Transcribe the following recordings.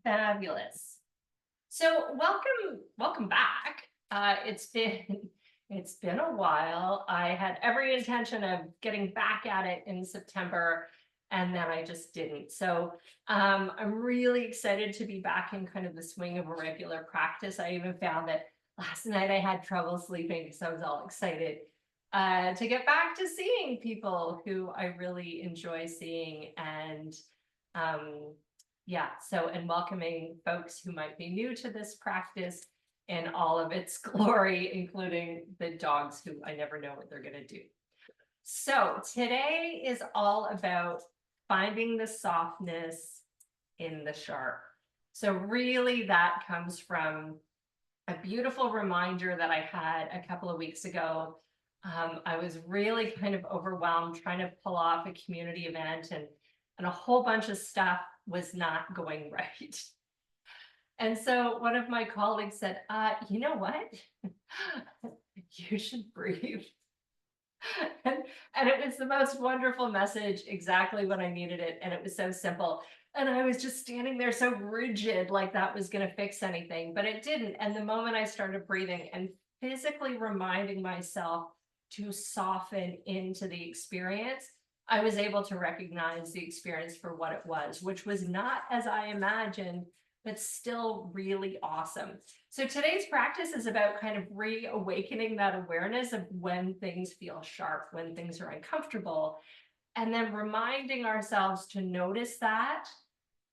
Fabulous. So welcome back. It's been a while. I had every intention of getting back at it in September, and then I just didn't. So I'm really excited to be back in kind of the swing of a regular practice. I even found that last night I had trouble sleeping because I was all excited to get back to seeing people who I really enjoy seeing and um, yeah, so and welcoming folks who might be new to this practice in all of its glory, including the dogs who I never know what they're going to do. So today is all about finding the softness in the sharp. So really that comes from a beautiful reminder that I had a couple of weeks ago. I was really kind of overwhelmed trying to pull off a community event and a whole bunch of stuff was not going right. And so one of my colleagues said, you know what? You should breathe. And it was the most wonderful message, exactly when I needed it. And it was so simple. And I was just standing there so rigid, like that was going to fix anything, but it didn't. And the moment I started breathing and physically reminding myself to soften into the experience, I was able to recognize the experience for what it was, which was not as I imagined, but still really awesome. So today's practice is about kind of reawakening that awareness of when things feel sharp, when things are uncomfortable, and then reminding ourselves to notice that.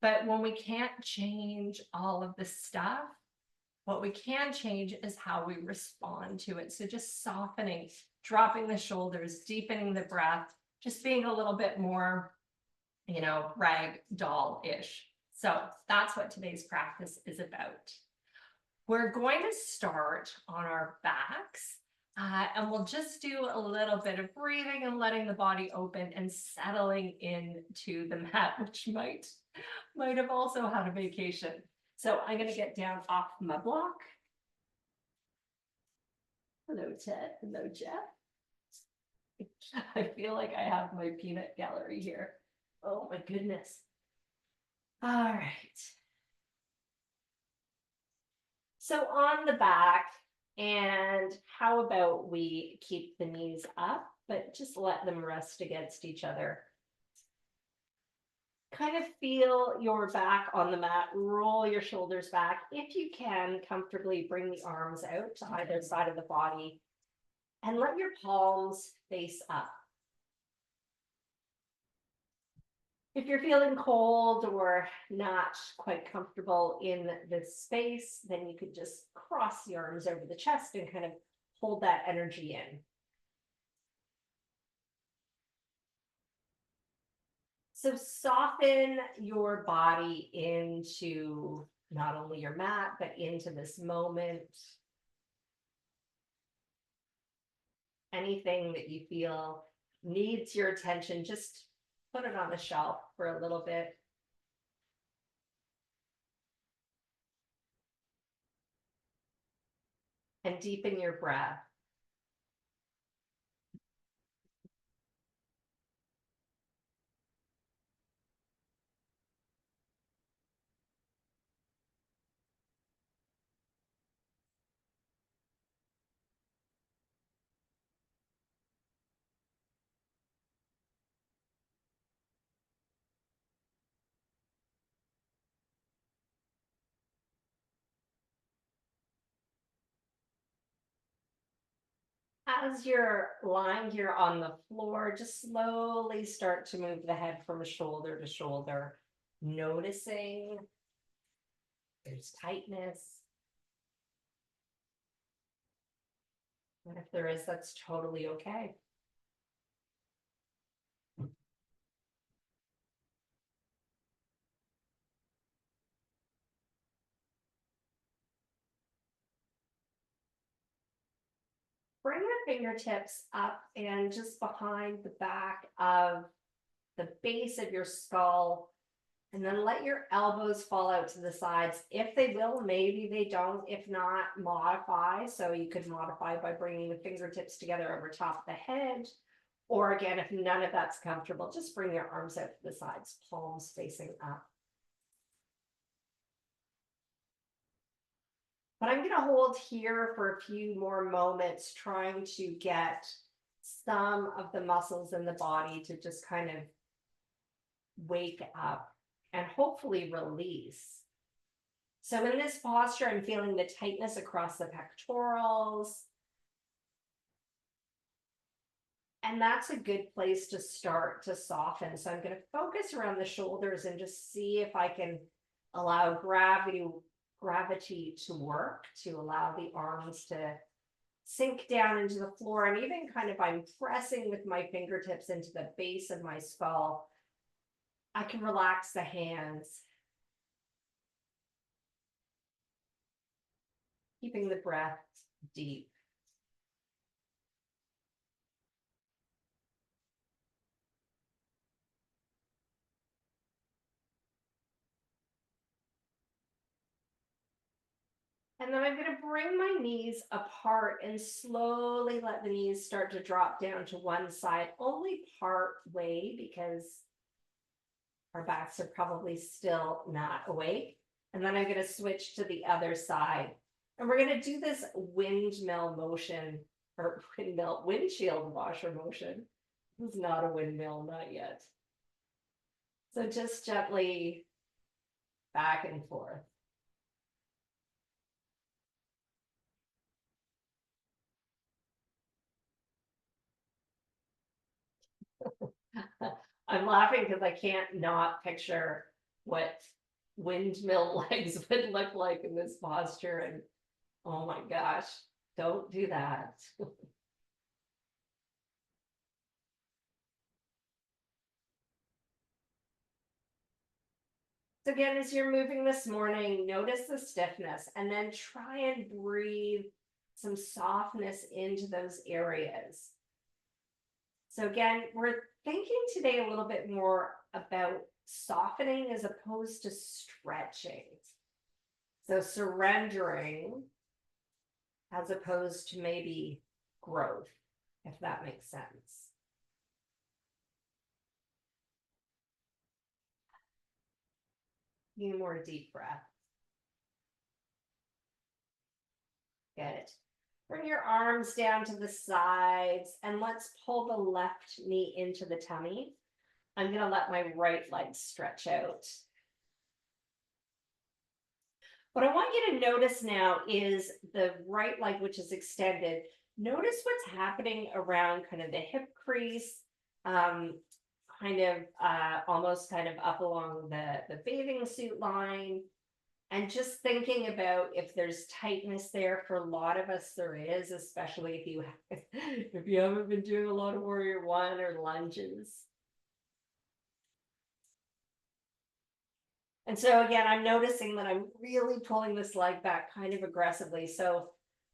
But when we can't change all of the stuff, what we can change is how we respond to it. So just softening, dropping the shoulders, deepening the breath, just being a little bit more, rag doll-ish. So that's what today's practice is about. We're going to start on our backs, and we'll just do a little bit of breathing and letting the body open and settling into the mat, which might have also had a vacation. So I'm going to get down off my block. Hello, Ted. Hello, Jeff. I feel like I have my peanut gallery here. Oh my goodness. All right. So on the back, and how about we keep the knees up, but just let them rest against each other. Kind of feel your back on the mat, roll your shoulders back. If you can, comfortably bring the arms out to either side of the body and let your palms face up. If you're feeling cold or not quite comfortable in this space, then you could just cross the arms over the chest and kind of hold that energy in. So soften your body into not only your mat, but into this moment. Anything that you feel needs your attention, just put it on the shelf for a little bit. And deepen your breath. As you're lying here on the floor, just slowly start to move the head from shoulder to shoulder, noticing there's tightness. And if there is, that's totally okay. Bring the fingertips up and just behind the back of the base of your skull, and then let your elbows fall out to the sides. If they will, maybe they don't. If not, modify. So you could modify by bringing the fingertips together over top of the head. Or again, if none of that's comfortable, just bring your arms out to the sides, palms facing up. But I'm going to hold here for a few more moments, trying to get some of the muscles in the body to just kind of wake up and hopefully release. So in this posture, I'm feeling the tightness across the pectorals. And that's a good place to start to soften. So I'm going to focus around the shoulders and just see if I can allow gravity to work, to allow the arms to sink down into the floor. And even kind of I'm pressing with my fingertips into the base of my skull. I can relax the hands, keeping the breath deep. And then I'm going to bring my knees apart and slowly let the knees start to drop down to one side, only part way, because our backs are probably still not awake. And then I'm going to switch to the other side. And we're going to do this windmill motion, or windshield washer motion. It's not a windmill, not yet. So just gently back and forth. I'm laughing because I can't not picture what windmill legs would look like in this posture. And oh my gosh, don't do that. So again, as you're moving this morning, notice the stiffness and then try and breathe some softness into those areas. So again, we're thinking today a little bit more about softening as opposed to stretching. So surrendering as opposed to maybe growth, if that makes sense. Few more deep breath. Good. Bring your arms down to the sides and let's pull the left knee into the tummy. I'm going to let my right leg stretch out. What I want you to notice now is the right leg, which is extended. Notice what's happening around kind of the hip crease, almost kind of up along the bathing suit line. And just thinking about if there's tightness there. For a lot of us there is, especially if you haven't been doing a lot of warrior one or lunges. And so again, I'm noticing that I'm really pulling this leg back kind of aggressively. So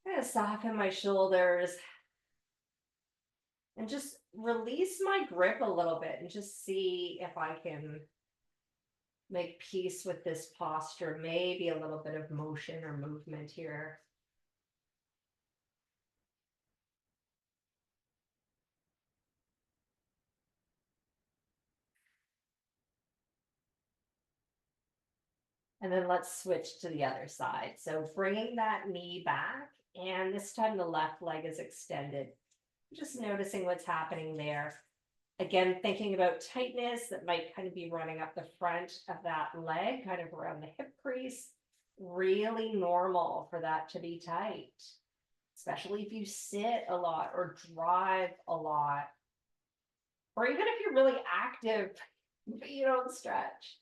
I'm going to soften my shoulders and just release my grip a little bit and just see if I can make peace with this posture, maybe a little bit of motion or movement here. And then let's switch to the other side. So bringing that knee back, and this time the left leg is extended. Just noticing what's happening there. Again, thinking about tightness that might kind of be running up the front of that leg, kind of around the hip crease. Really normal for that to be tight, especially if you sit a lot or drive a lot. Or even if you're really active, but you don't stretch.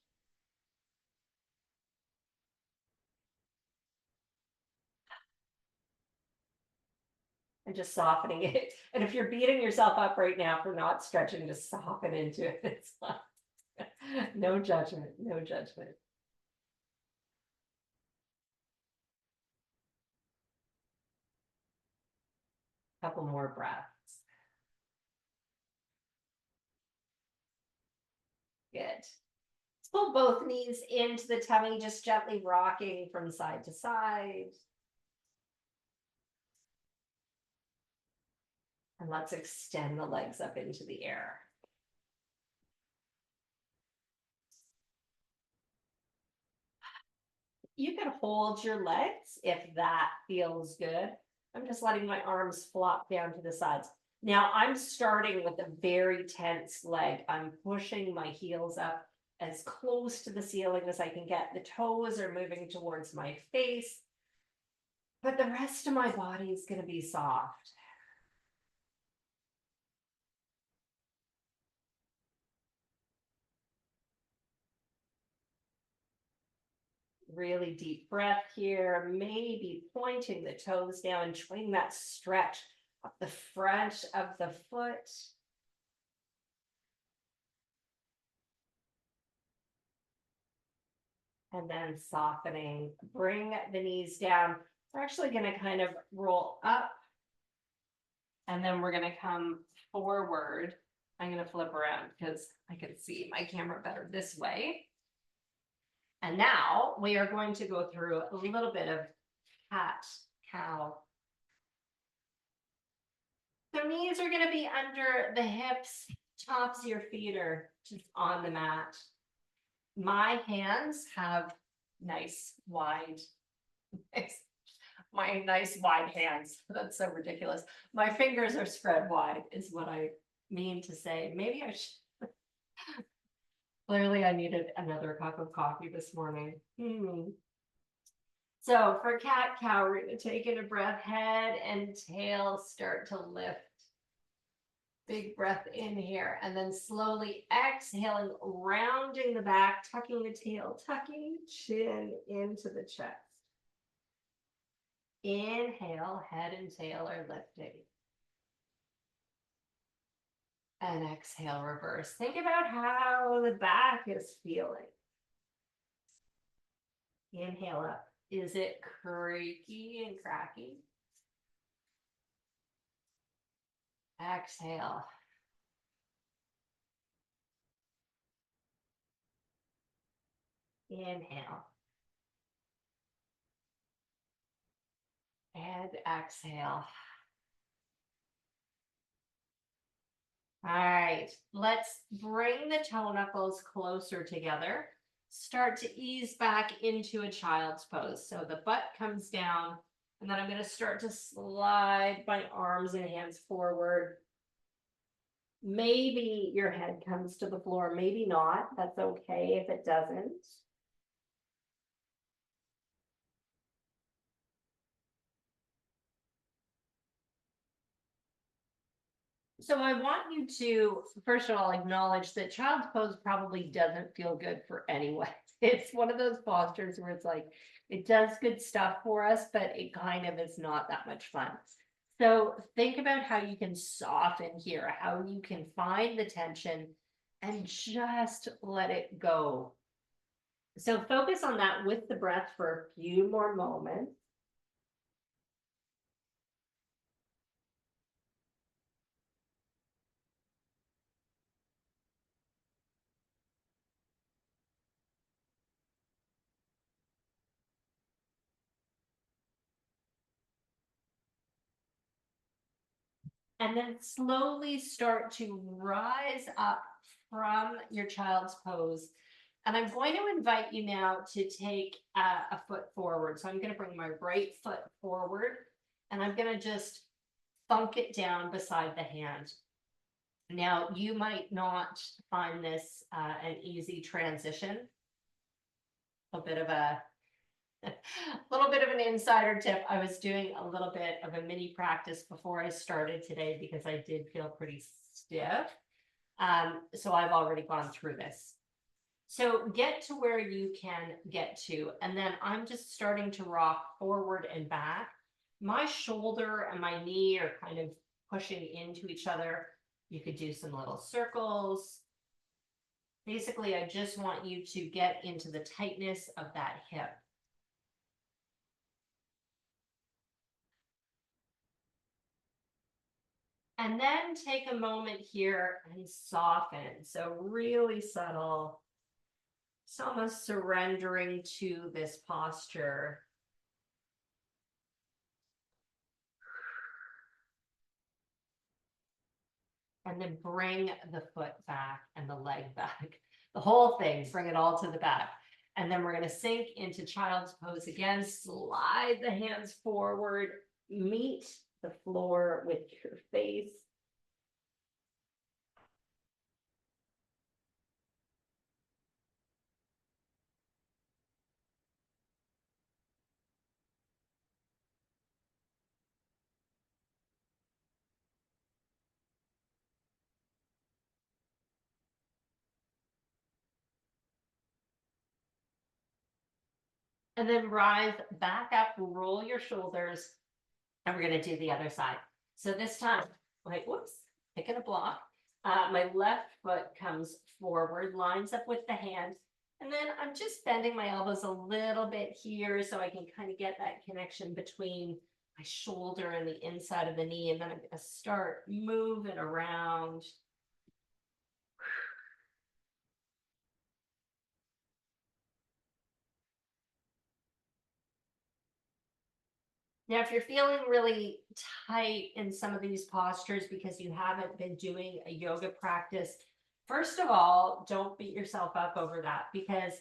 And just softening it. And if you're beating yourself up right now for not stretching, just soften into it. It's not, no judgment, no judgment. Couple more breaths. Good. Let's pull both knees into the tummy, just gently rocking from side to side. And let's extend the legs up into the air. You can hold your legs if that feels good. I'm just letting my arms flop down to the sides. Now I'm starting with a very tense leg. I'm pushing my heels up as close to the ceiling as I can get. The toes are moving towards my face, but the rest of my body is going to be soft. Really deep breath here, maybe pointing the toes down, enjoying that stretch up the front of the foot. And then softening, bring the knees down. We're actually going to kind of roll up and then we're going to come forward. I'm going to flip around because I can see my camera better this way. And now we are going to go through a little bit of cat cow. So knees are going to be under the hips, tops of your feet are just on the mat. My hands have nice wide, my nice wide hands. That's so ridiculous. My fingers are spread wide is what I mean to say. Maybe I should. Clearly I needed another cup of coffee this morning. So for cat cow, we're going to take in a breath, head and tail start to lift. Big breath in here and then slowly exhaling, rounding the back, tucking the tail, tucking chin into the chest. Inhale, head and tail are lifting. And exhale, reverse. Think about how the back is feeling. Inhale up. Is it creaky and cracky? Exhale. Inhale. And exhale. All right, let's bring the toe knuckles closer together. Start to ease back into a child's pose. So the butt comes down, and then I'm going to start to slide my arms and hands forward. Maybe your head comes to the floor, maybe not. That's okay if it doesn't. So I want you to, first of all, acknowledge that child's pose probably doesn't feel good for anyone. It's one of those postures where it's like, it does good stuff for us, but it kind of is not that much fun. So think about how you can soften here, how you can find the tension and just let it go. So focus on that with the breath for a few more moments. And then slowly start to rise up from your child's pose. And I'm going to invite you now to take a foot forward. So I'm going to bring my right foot forward and I'm going to just thunk it down beside the hand. Now, you might not find this an easy transition. A bit of a little bit of an insider tip. I was doing a little bit of a mini practice before I started today because I did feel pretty stiff. So I've already gone through this. So get to where you can get to, and then I'm just starting to rock forward and back. My shoulder and my knee are kind of pushing into each other. You could do some little circles. Basically, I just want you to get into the tightness of that hip. And then take a moment here and soften. So really subtle. It's almost surrendering to this posture. And then bring the foot back and the leg back. The whole thing, bring it all to the back. And then we're gonna sink into child's pose again, slide the hands forward, meet the floor with your face. And then rise back up, roll your shoulders, and we're gonna do the other side. So this time, like, whoops, picking a block. My left foot comes forward, lines up with the hand. And then I'm just bending my elbows a little bit here so I can kind of get that connection between my shoulder and the inside of the knee. And then I'm gonna start moving around. Now, if you're feeling really tight in some of these postures because you haven't been doing a yoga practice, first of all, don't beat yourself up over that, because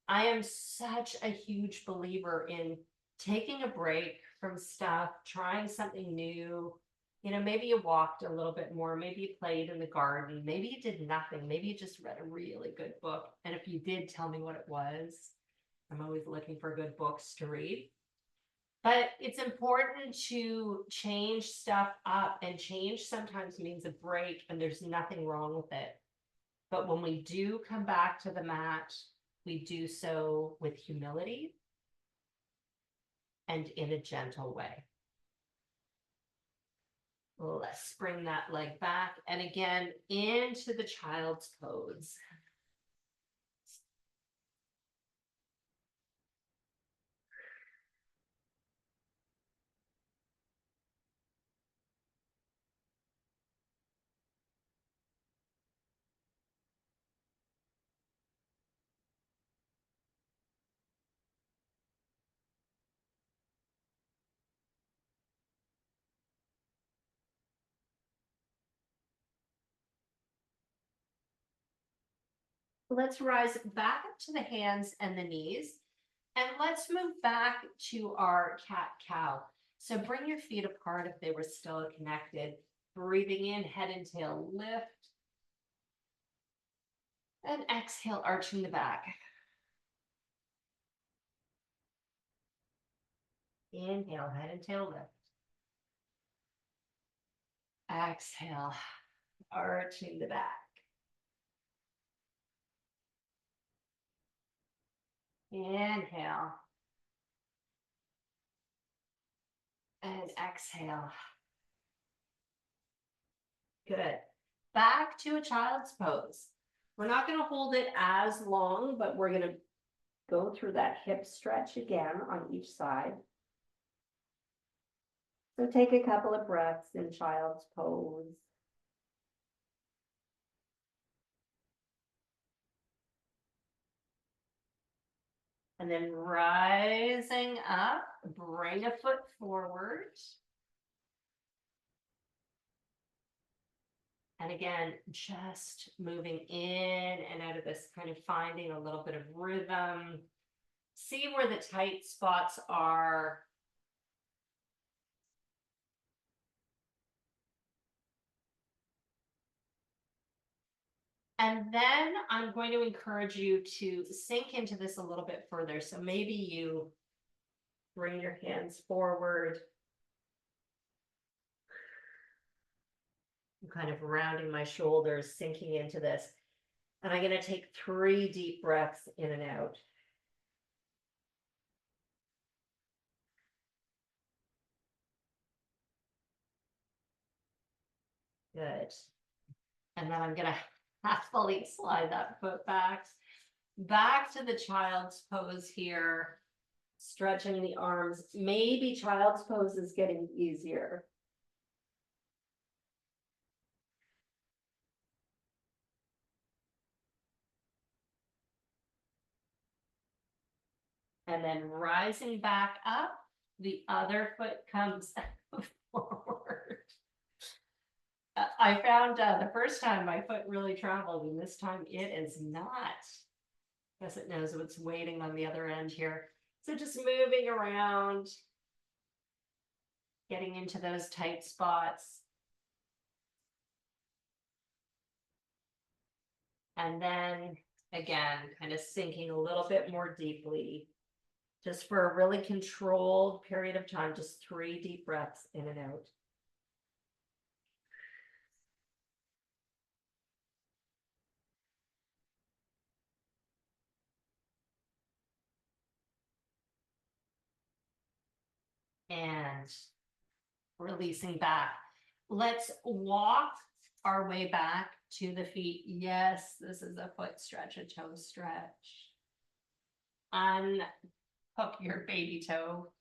I am such a huge believer in taking a break from stuff, trying something new. You know, maybe you walked a little bit more, maybe you played in the garden, maybe you did nothing, maybe you just read a really good book. And if you did, tell me what it was. I'm always looking for good books to read. But it's important to change stuff up, and change sometimes means a break, and there's nothing wrong with it. But when we do come back to the mat, we do so with humility and in a gentle way. Let's bring that leg back, and again into the child's pose. Let's rise back up to the hands and the knees, and let's move back to our cat cow. So bring your feet apart if they were still connected. Breathing in, head and tail lift. And exhale, arching the back. Inhale, head and tail lift. Exhale, arching the back. Inhale. And exhale. Good. Back to a child's pose. We're not going to hold it as long, but we're going to go through that hip stretch again on each side. So take a couple of breaths in child's pose. And then rising up, bring a foot forward. And again, just moving in and out of this, kind of finding a little bit of rhythm. See where the tight spots are. And then I'm going to encourage you to sink into this a little bit further. So maybe you bring your hands forward. I'm kind of rounding my shoulders, sinking into this. And I'm going to take 3 deep breaths in and out. Good. And then I'm going to happily slide that foot back to the child's pose here, stretching the arms. Maybe child's pose is getting easier. And then rising back up, the other foot comes forward. I found the first time my foot really traveled, and this time it is not. Guess it knows what's waiting on the other end here. So just moving around, getting into those tight spots. And then again, kind of sinking a little bit more deeply, just for a really controlled period of time, just 3 deep breaths in and out. And releasing back. Let's walk our way back to the feet. Yes, this is a foot stretch, a toe stretch. Unhook your baby toe.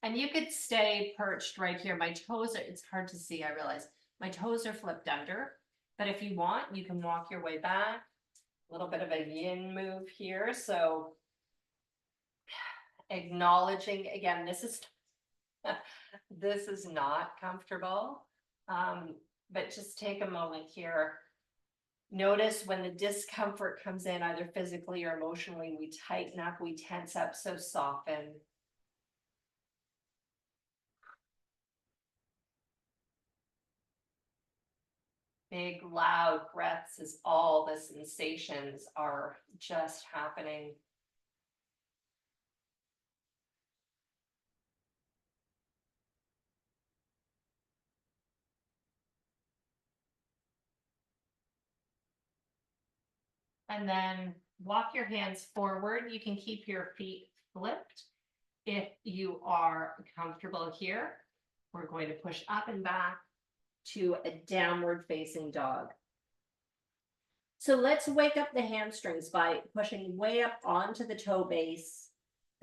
And you could stay perched right here. My toes are, it's hard to see, I realize. My toes are flipped under. But if you want, you can walk your way back. A little bit of a yin move here. So acknowledging, again, this is not comfortable, but just take a moment here. Notice when the discomfort comes in, either physically or emotionally, we tighten up, we tense up, so soften. Big, loud breaths as all the sensations are just happening. And then walk your hands forward. You can keep your feet flipped. If you are comfortable here, we're going to push up and back to a downward facing dog. So let's wake up the hamstrings by pushing way up onto the toe base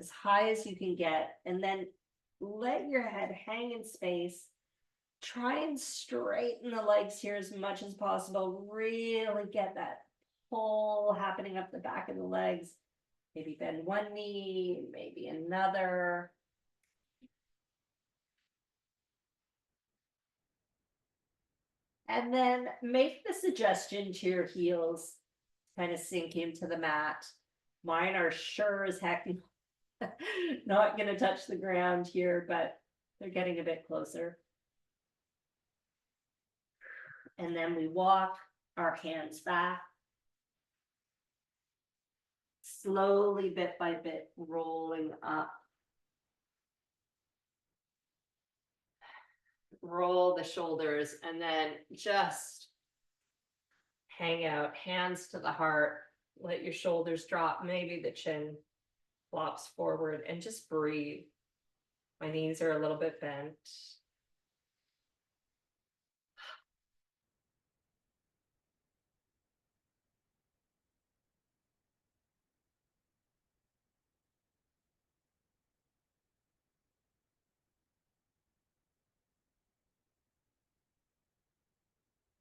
as high as you can get, and then let your head hang in space. Try and straighten the legs here as much as possible. Really get that pull happening up the back of the legs. Maybe bend one knee, maybe another. And then make the suggestion to your heels kind of sink into the mat. Mine are sure as heck not going to touch the ground here, but they're getting a bit closer. And then we walk our hands back. Slowly, bit by bit, rolling up. Roll the shoulders and then just hang out, hands to the heart. Let your shoulders drop, maybe the chin flops forward, and just breathe. My knees are a little bit bent.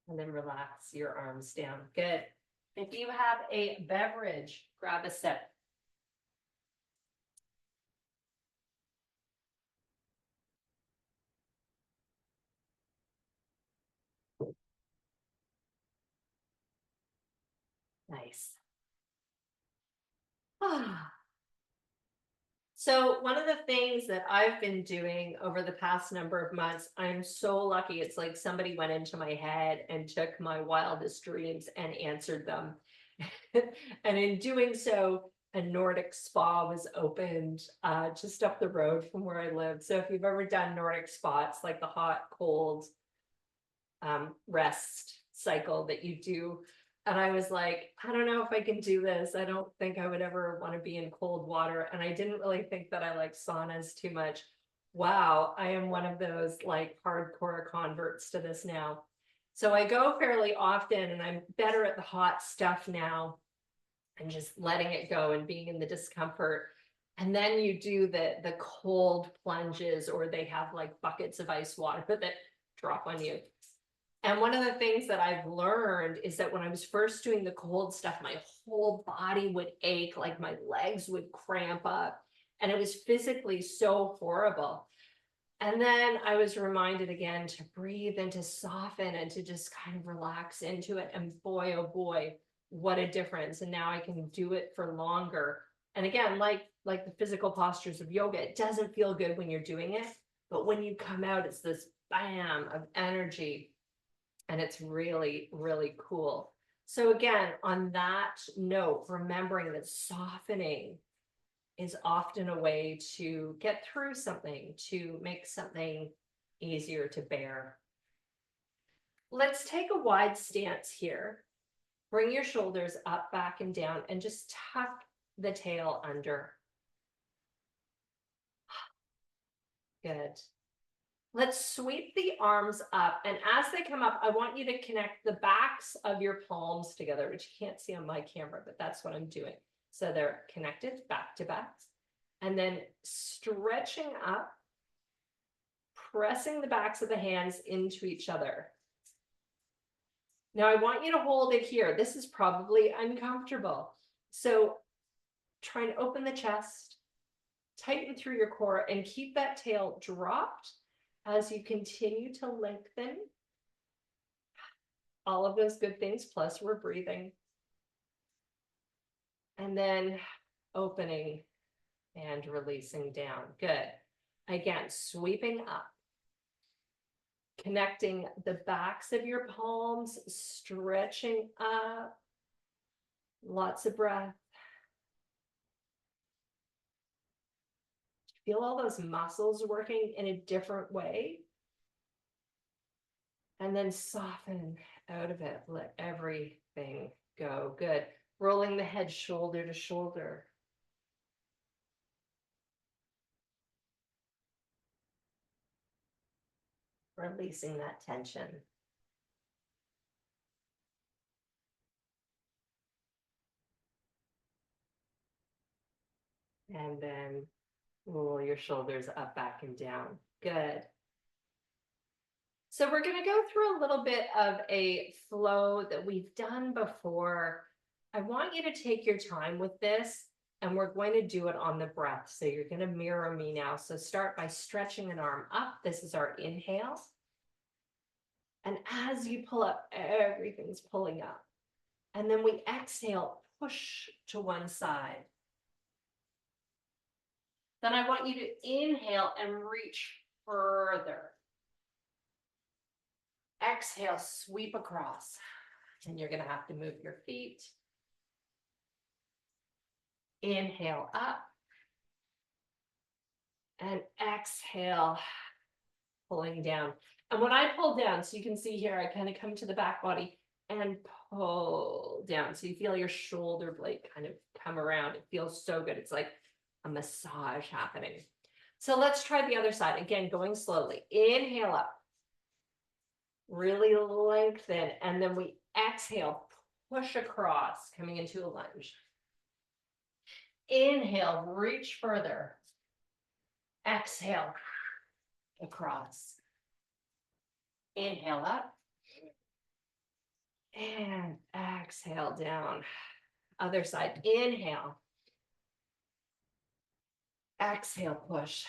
And then relax your arms down. Good. If you have a beverage, grab a sip. Nice. So one of the things that I've been doing over the past number of months, I'm so lucky. It's like somebody went into my head and took my wildest dreams and answered them. And in doing so, a Nordic spa was opened just up the road from where I live. So if you've ever done Nordic spa, it's like the hot, cold rest cycle that you do. And I was like, I don't know if I can do this. I don't think I would ever want to be in cold water. And I didn't really think that I like saunas too much. Wow, I am one of those like hardcore converts to this now. So I go fairly often and I'm better at the hot stuff now and just letting it go and being in the discomfort. And then you do the cold plunges, or they have like buckets of ice water that drop on you. And one of the things that I've learned is that when I was first doing the cold stuff, my whole body would ache, like my legs would cramp up, and it was physically so horrible. And then I was reminded again to breathe and to soften and to just kind of relax into it. And boy, oh boy, what a difference. And now I can do it for longer. And again, like the physical postures of yoga, it doesn't feel good when you're doing it, but when you come out, it's this bam of energy. And it's really, really cool. So again, on that note, remembering that softening is often a way to get through something, to make something easier to bear. Let's take a wide stance here. Bring your shoulders up, back, and down, and just tuck the tail under. Good. Let's sweep the arms up, and as they come up, I want you to connect the backs of your palms together, which you can't see on my camera, but that's what I'm doing. So they're connected back to back, and then stretching up, pressing the backs of the hands into each other. Now I want you to hold it here. This is probably uncomfortable. So try and open the chest, tighten through your core, and keep that tail dropped as you continue to lengthen. All of those good things, plus we're breathing. And then opening and releasing down. Good. Again, sweeping up. Connecting the backs of your palms, stretching up. Lots of breath. Feel all those muscles working in a different way. And then soften out of it. Let everything go. Good. Rolling the head shoulder to shoulder. Releasing that tension. And then roll your shoulders up, back, and down. Good. So we're going to go through a little bit of a flow that we've done before. I want you to take your time with this, and we're going to do it on the breath. So you're going to mirror me now. So start by stretching an arm up. This is our inhale. And as you pull up, everything's pulling up. And then we exhale, push to one side. Then I want you to inhale and reach further. Exhale, sweep across. And you're going to have to move your feet. Inhale up. And exhale, pulling down. And when I pull down, so you can see here, I kind of come to the back body and pull down. So you feel your shoulder blade kind of come around. It feels so good. It's like a massage happening. So let's try the other side. Again, going slowly. Inhale up. Really lengthen. And then we exhale, push across, coming into a lunge. Inhale, reach further. Exhale, across. Inhale up. And exhale down. Other side. Inhale. Exhale, push.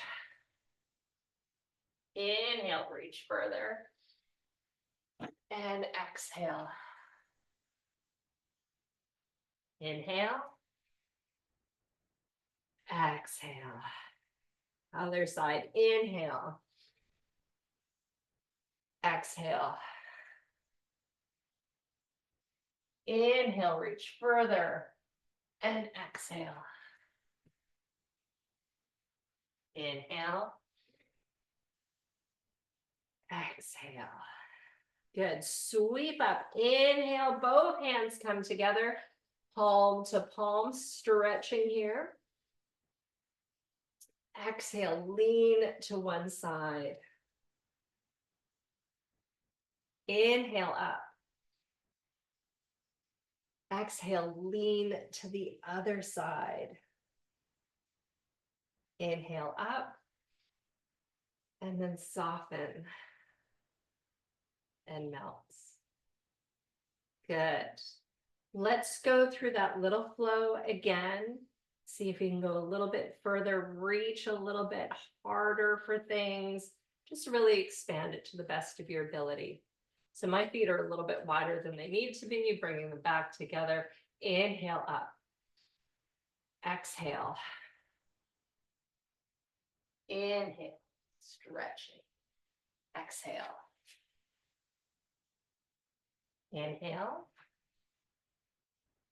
Inhale, reach further. And exhale. Inhale. Exhale. Other side. Inhale. Exhale. Inhale, reach further. And exhale. Inhale. Exhale. Good. Sweep up. Inhale. Both hands come together. Palm to palm. Stretching here. Exhale. Lean to one side. Inhale up. Exhale. Lean to the other side. Inhale up. And then soften. And melts. Good. Let's go through that little flow again. See if you can go a little bit further, reach a little bit harder for things. Just really expand it to the best of your ability. So my feet are a little bit wider than they need to be, bringing them back together. Inhale up. Exhale. Inhale, stretching. Exhale. Inhale.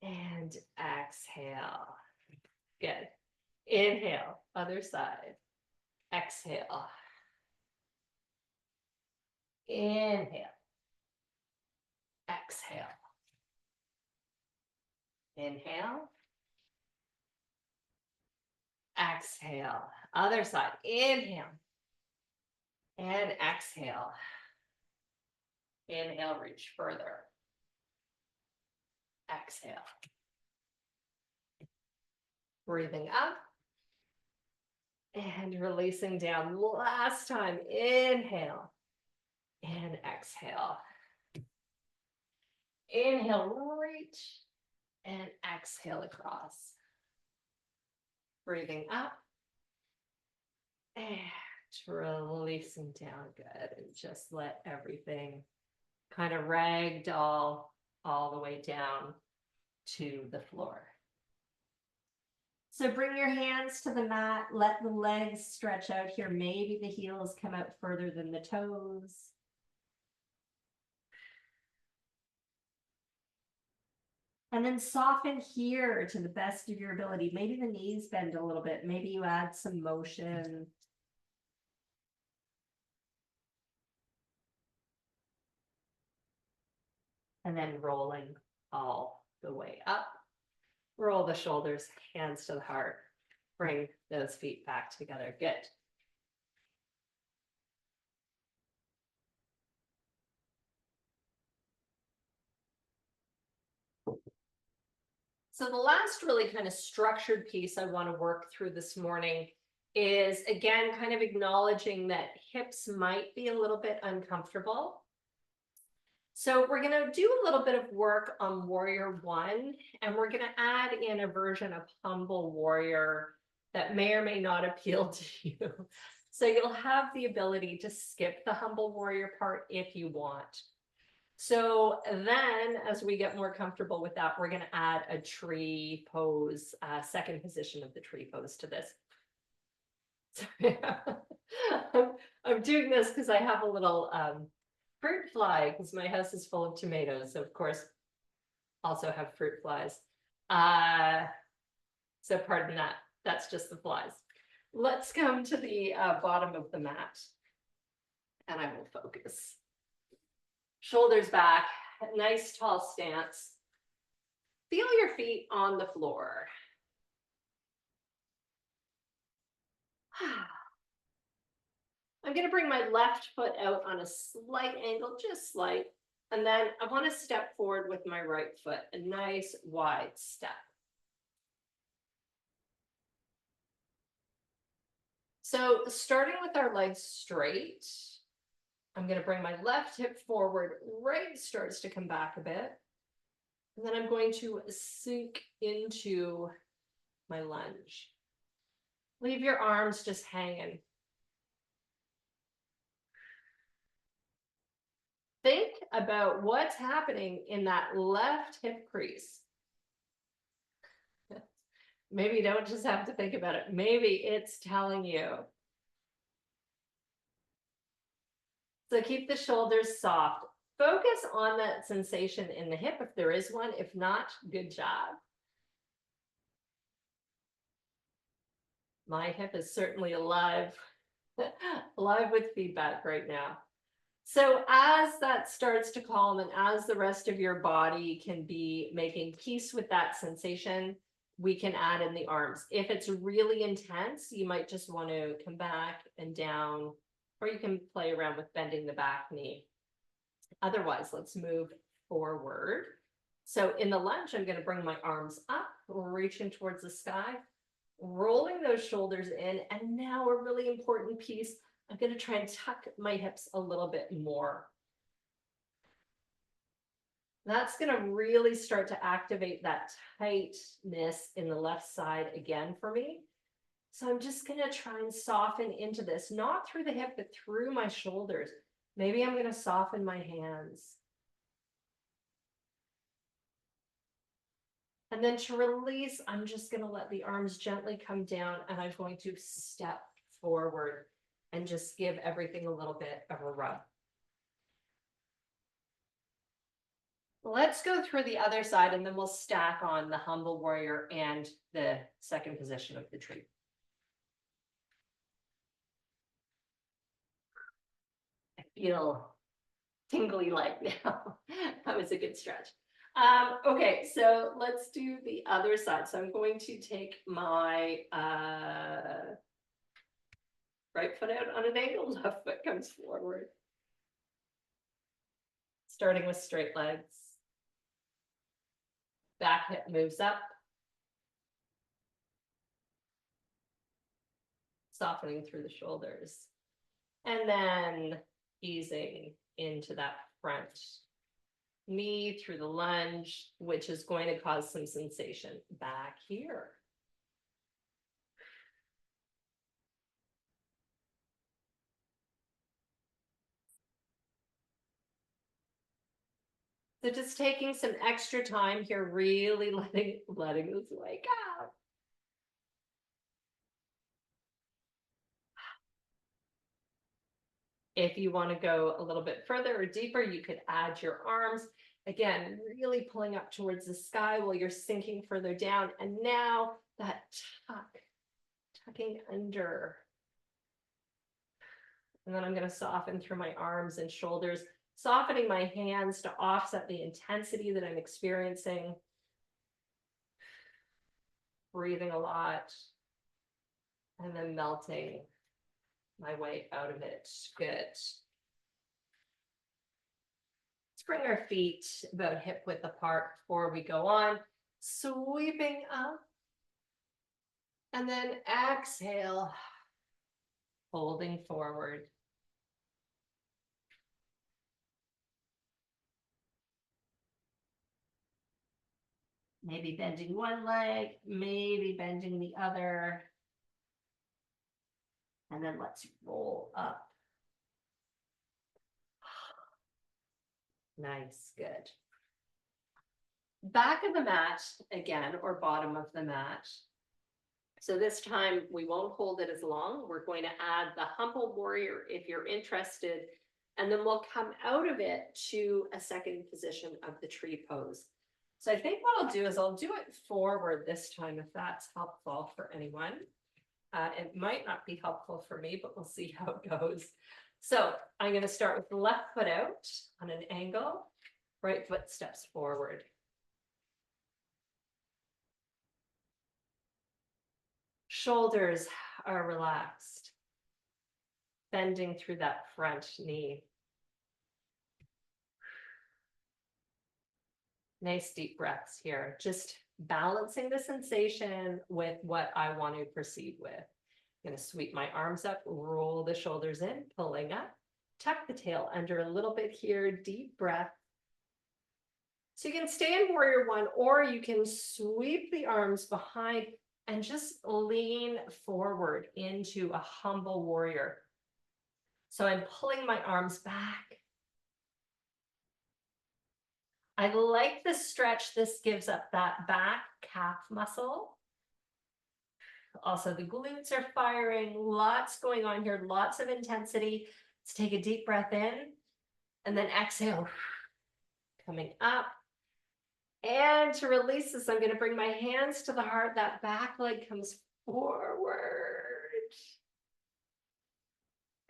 And exhale. Good. Inhale, other side. Exhale. Inhale. Exhale. Inhale. Exhale. Other side. Inhale. And exhale. Inhale, reach further. Exhale. Breathing up. And releasing down. Last time. Inhale. And exhale. Inhale, reach. And exhale across. Breathing up. And releasing down. Good. And just let everything kind of ragdoll all the way down to the floor. So bring your hands to the mat. Let the legs stretch out here. Maybe the heels come out further than the toes. And then soften here to the best of your ability. Maybe the knees bend a little bit. Maybe you add some motion. And then rolling all the way up. Roll the shoulders, hands to the heart. Bring those feet back together. Good. So the last really kind of structured piece I want to work through this morning is, again, kind of acknowledging that hips might be a little bit uncomfortable. So we're going to do a little bit of work on Warrior One, and we're going to add in a version of Humble Warrior that may or may not appeal to you. So you'll have the ability to skip the Humble Warrior part if you want. So then, as we get more comfortable with that, we're going to add a tree pose, second position of the tree pose to this. I'm doing this because I have a little fruit fly, because my house is full of tomatoes. So of course, also have fruit flies. So pardon that. That's just the flies. Let's come to the bottom of the mat, and I will focus. Shoulders back, nice tall stance. Feel your feet on the floor. I'm going to bring my left foot out on a slight angle, just slight. And then I want to step forward with my right foot, a nice wide step. So starting with our legs straight, I'm going to bring my left hip forward, right starts to come back a bit. And then I'm going to sink into my lunge. Leave your arms just hanging. Think about what's happening in that left hip crease. Maybe you don't just have to think about it. Maybe it's telling you. So keep the shoulders soft. Focus on that sensation in the hip if there is one. If not, good job. My hip is certainly alive, alive with feedback right now. So as that starts to calm and as the rest of your body can be making peace with that sensation, we can add in the arms. If it's really intense, you might just want to come back and down, or you can play around with bending the back knee. Otherwise, let's move forward. So in the lunge, I'm going to bring my arms up, reaching towards the sky, rolling those shoulders in. And now a really important piece, I'm going to try and tuck my hips a little bit more. That's going to really start to activate that tightness in the left side again for me. So I'm just going to try and soften into this, not through the hip, but through my shoulders. Maybe I'm gonna soften my hands. And then to release, I'm just gonna let the arms gently come down and I'm going to step forward and just give everything a little bit of a rub. Let's go through the other side and then we'll stack on the humble warrior and the second position of the tree. I feel tingly leg now. That was a good stretch. Okay, so let's do the other side. So I'm going to take my right foot out on an angle, left foot comes forward. Starting with straight legs. Back hip moves up. Softening through the shoulders. And then easing into that front knee through the lunge, which is going to cause some sensation back here. So just taking some extra time here, really letting this wake up. If you want to go a little bit further or deeper, you could add your arms. Again, really pulling up towards the sky while you're sinking further down. And now that tucking under. And then I'm going to soften through my arms and shoulders, softening my hands to offset the intensity that I'm experiencing. Breathing a lot. And then melting my way out of it. Good. Let's bring our feet about hip width apart before we go on. Sweeping up. And then exhale. Folding forward. Maybe bending one leg, maybe bending the other. And then let's roll up. Nice, good. Back of the mat again, or bottom of the mat. So this time we won't hold it as long. We're going to add the humble warrior if you're interested. And then we'll come out of it to a second position of the tree pose. So I think what I'll do is I'll do it forward this time, if that's helpful for anyone. It might not be helpful for me, but we'll see how it goes. So I'm going to start with the left foot out on an angle, right foot steps forward. Shoulders are relaxed, bending through that front knee. Nice deep breaths here, just balancing the sensation with what I want to proceed with. I'm going to sweep my arms up, roll the shoulders in, pulling up, tuck the tail under a little bit here, deep breath. So you can stay in warrior one, or you can sweep the arms behind and just lean forward into a humble warrior. So I'm pulling my arms back. I like the stretch this gives up that back calf muscle. Also, the glutes are firing, lots going on here, lots of intensity. Let's take a deep breath in and then exhale, coming up. And to release this, I'm going to bring my hands to the heart. That back leg comes forward.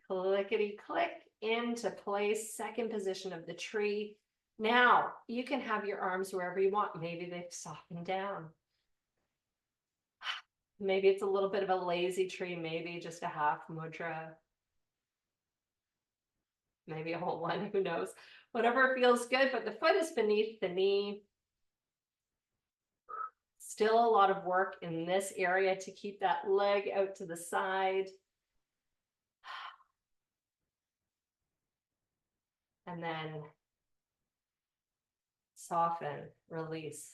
Clickety click into place, second position of the tree. Now you can have your arms wherever you want. Maybe they've softened down. Maybe it's a little bit of a lazy tree, maybe just a half mudra. Maybe a whole one, who knows? Whatever feels good, but the foot is beneath the knee. Still a lot of work in this area to keep that leg out to the side. And then soften, release.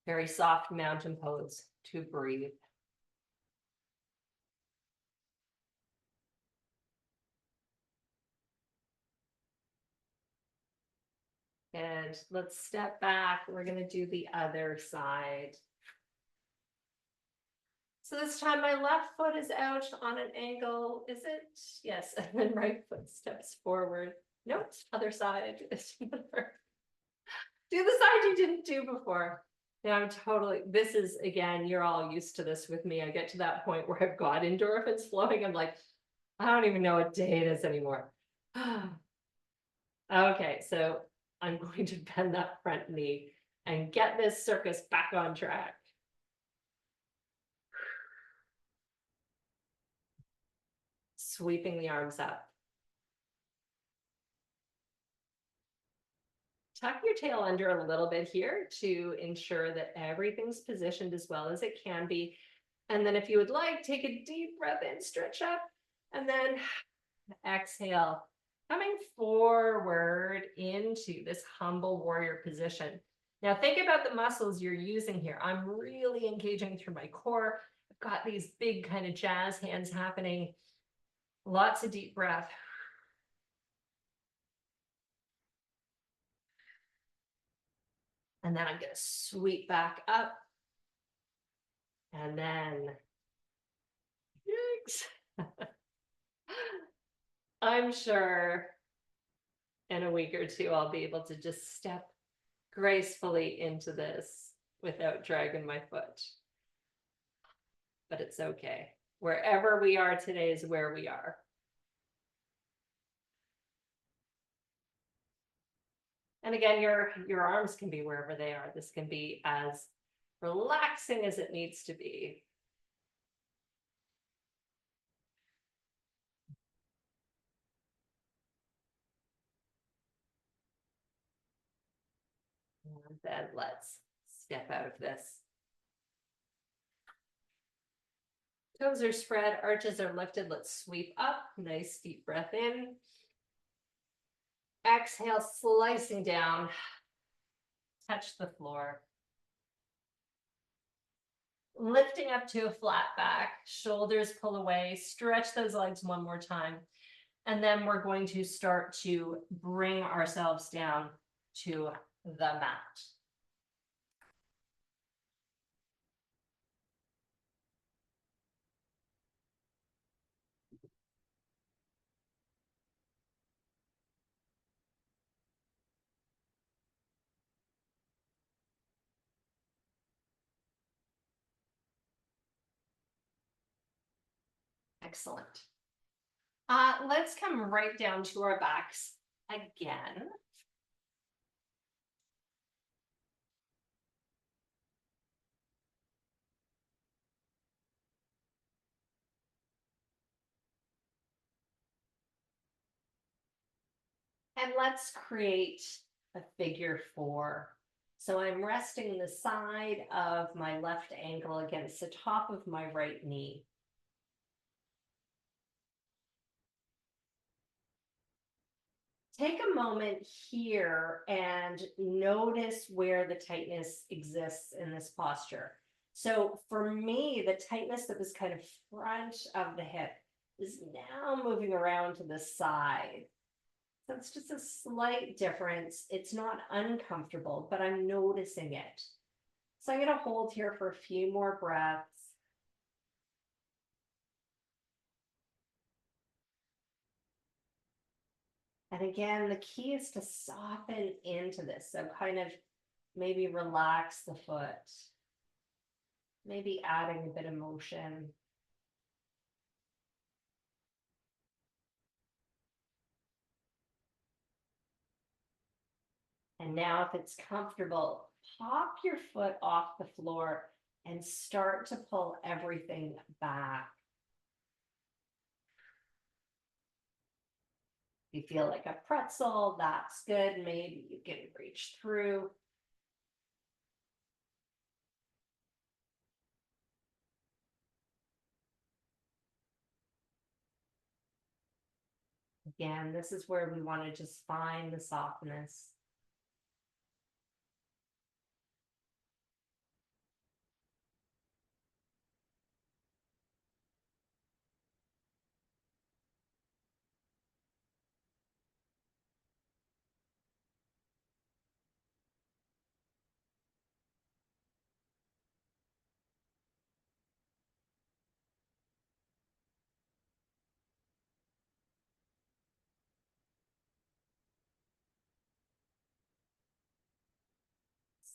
Very soft mountain pose to breathe. And let's step back. We're gonna do the other side. So this time my left foot is out on an angle, is it? Yes, and then right foot steps forward. Nope, other side. Do the side you didn't do before. Yeah, I'm totally, this is, again, you're all used to this with me. I get to that point where I've got endorphins flowing. I'm like, I don't even know what day it is anymore. Okay, so I'm going to bend that front knee and get this circus back on track. Sweeping the arms up. Tuck your tail under a little bit here to ensure that everything's positioned as well as it can be. And then if you would like, take a deep breath in, stretch up, and then exhale, coming forward into this humble warrior position. Now think about the muscles you're using here. I'm really engaging through my core. I've got these big kind of jazz hands happening. Lots of deep breath. And then I'm going to sweep back up. And then, I'm sure in a week or two, I'll be able to just step gracefully into this without dragging my foot. But it's okay. Wherever we are today is where we are. And again, your arms can be wherever they are. This can be as relaxing as it needs to be. And then let's step out of this. Toes are spread, arches are lifted. Let's sweep up. Nice deep breath in. Exhale, slicing down. Touch the floor. Lifting up to a flat back, shoulders pull away, stretch those legs one more time. And then we're going to start to bring ourselves down to the mat. Excellent. Let's come right down to our backs again. And let's create a figure 4. So I'm resting the side of my left ankle against the top of my right knee. Take a moment here and notice where the tightness exists in this posture. So for me, the tightness that was kind of front of the hip is now moving around to the side. So it's just a slight difference. It's not uncomfortable, but I'm noticing it. So I'm going to hold here for a few more breaths. And again, the key is to soften into this. So kind of maybe relax the foot. Maybe adding a bit of motion. And now if it's comfortable, pop your foot off the floor and start to pull everything back. If you feel like a pretzel, that's good. Maybe you can reach through. Again, this is where we want to just find the softness.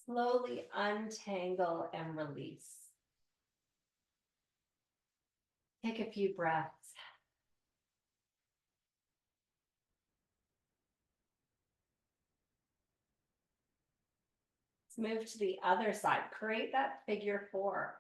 Slowly untangle and release. Take a few breaths. Let's move to the other side. Create that figure four.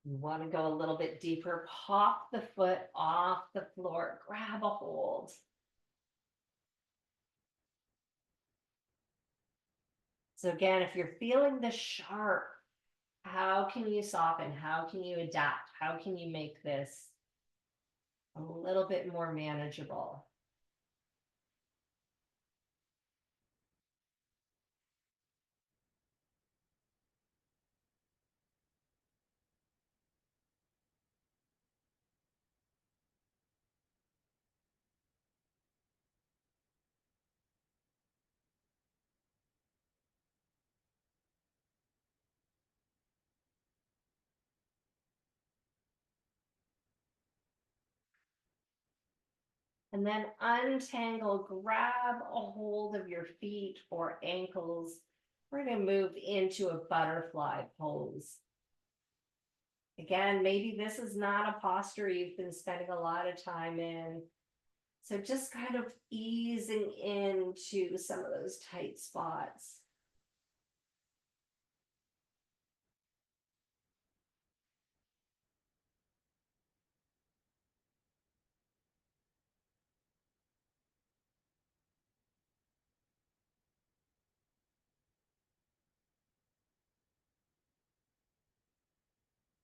You want to go a little bit deeper. Pop the foot off the floor. Grab a hold. So again, if you're feeling the sharp, how can you soften? How can you adapt? How can you make this a little bit more manageable? And then untangle, grab a hold of your feet or ankles. We're going to move into a butterfly pose. Again, maybe this is not a posture you've been spending a lot of time in. So just kind of easing into some of those tight spots.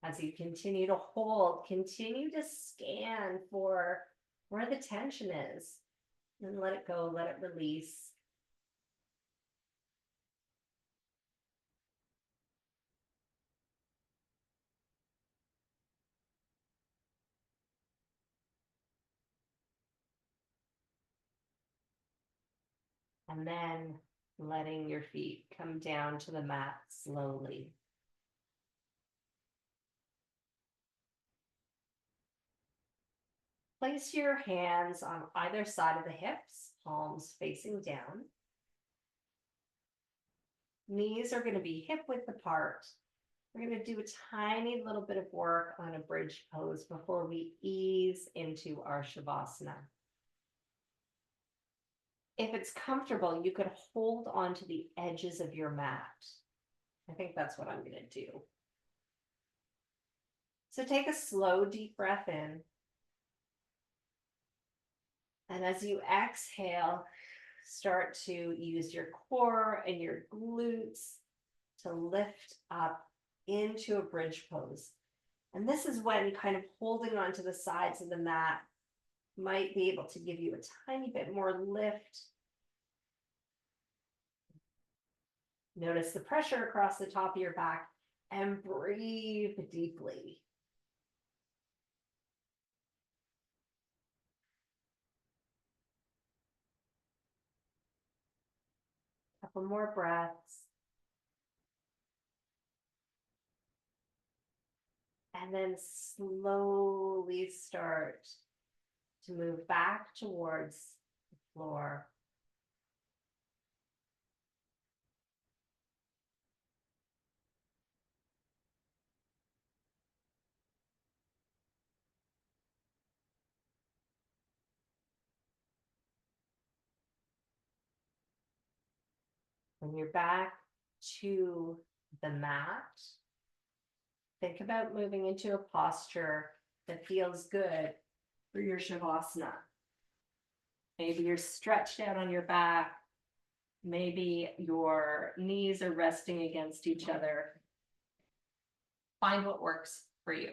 As you continue to hold, continue to scan for where the tension is. And let it go, let it release. And then letting your feet come down to the mat slowly. Place your hands on either side of the hips, palms facing down. Knees are going to be hip width apart. We're going to do a tiny little bit of work on a bridge pose before we ease into our Shavasana. If it's comfortable, you could hold onto the edges of your mat. I think that's what I'm going to do. So take a slow, deep breath in. And as you exhale, start to use your core and your glutes to lift up into a bridge pose. And this is when kind of holding onto the sides of the mat might be able to give you a tiny bit more lift. Notice the pressure across the top of your back and breathe deeply. Couple more breaths. And then slowly start to move back towards the floor. When you're back to the mat, think about moving into a posture that feels good for your Shavasana. Maybe you're stretched out on your back. Maybe your knees are resting against each other. Find what works for you.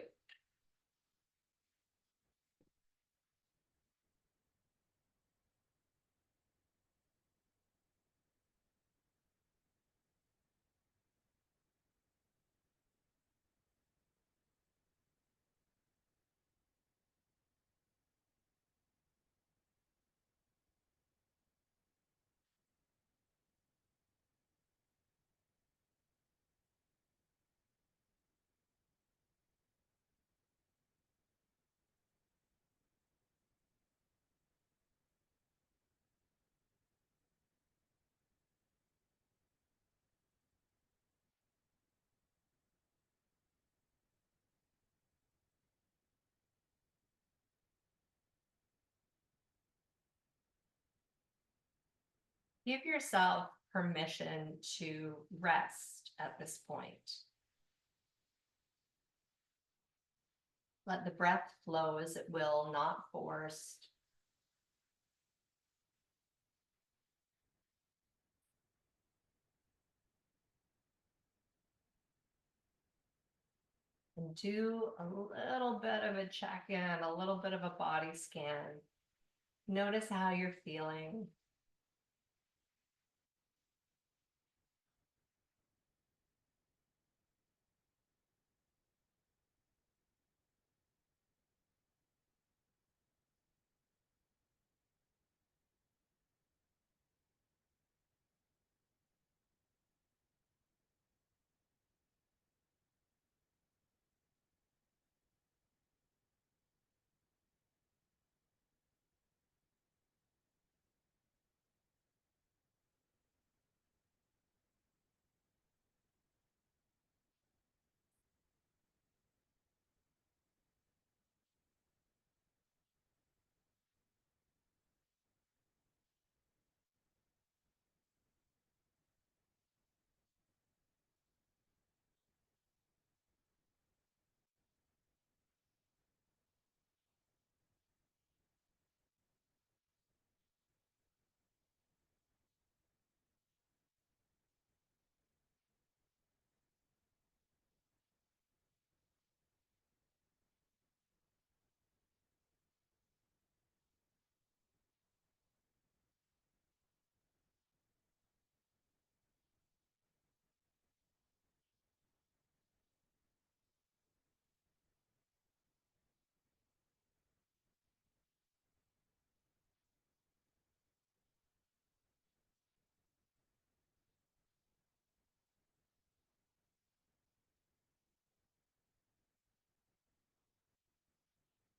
Give yourself permission to rest at this point. Let the breath flow as it will, not forced. And do a little bit of a check-in, a little bit of a body scan. Notice how you're feeling.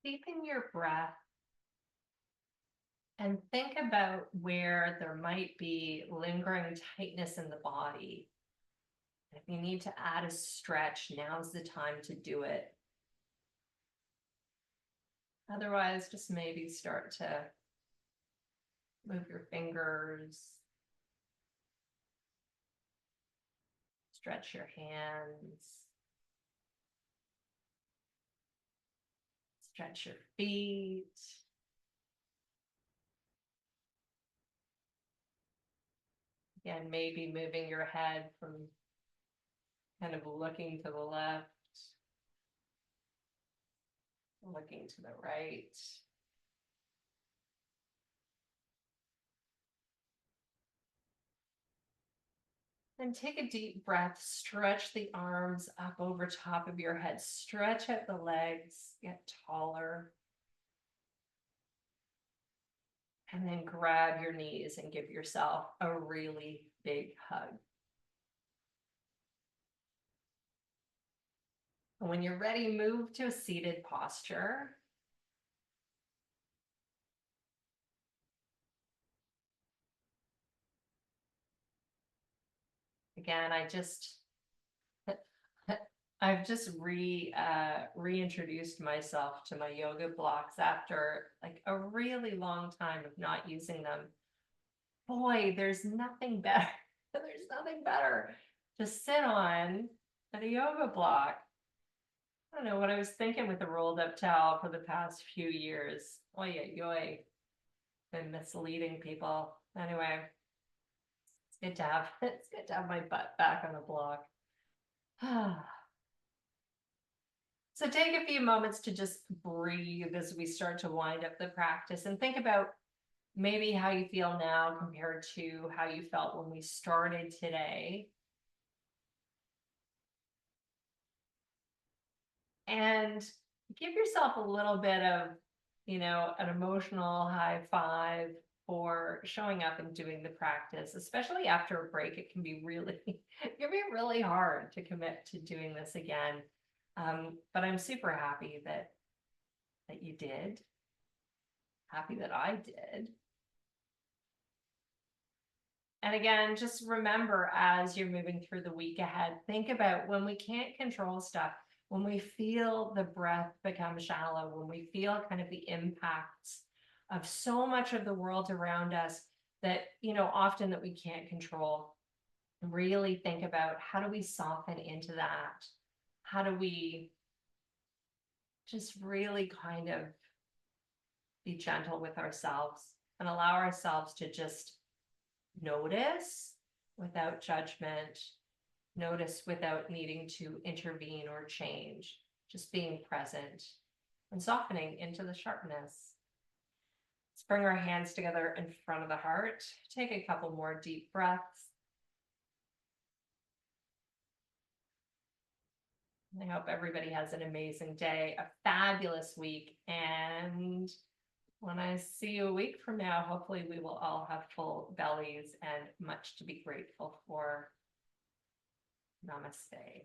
Deepen your breath and think about where there might be lingering tightness in the body. If you need to add a stretch, now's the time to do it. Otherwise, just maybe start to move your fingers, stretch your hands, stretch your feet. Again, maybe moving your head from kind of looking to the left, looking to the right. Then take a deep breath, stretch the arms up over top of your head, stretch out the legs, get taller. And then grab your knees and give yourself a really big hug. And when you're ready, move to a seated posture. Again, I've just reintroduced myself to my yoga blocks after like a really long time of not using them. Boy, there's nothing better. There's nothing better to sit on at a yoga block. I don't know what I was thinking with the rolled up towel for the past few years. Oy, yoy, been misleading people. Anyway, it's good to have it's good to have my butt back on the block. So take a few moments to just breathe as we start to wind up the practice and think about maybe how you feel now compared to how you felt when we started today. And give yourself a little bit of, an emotional high five for showing up and doing the practice, especially after a break. It can be really, it can be really hard to commit to doing this again. But I'm super happy that you did. Happy that I did. And again, just remember as you're moving through the week ahead, think about when we can't control stuff, when we feel the breath become shallow, when we feel kind of the impacts of so much of the world around us, that, often that we can't control. Really think about, how do we soften into that? How do we just really kind of be gentle with ourselves and allow ourselves to just notice without judgment, notice without needing to intervene or change, just being present and softening into the sharpness. Let's bring our hands together in front of the heart. Take a couple more deep breaths. I hope everybody has an amazing day, a fabulous week. And when I see you a week from now, hopefully we will all have full bellies and much to be grateful for. Namaste.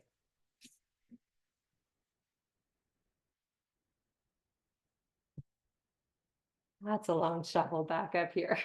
That's a long shuffle back up here.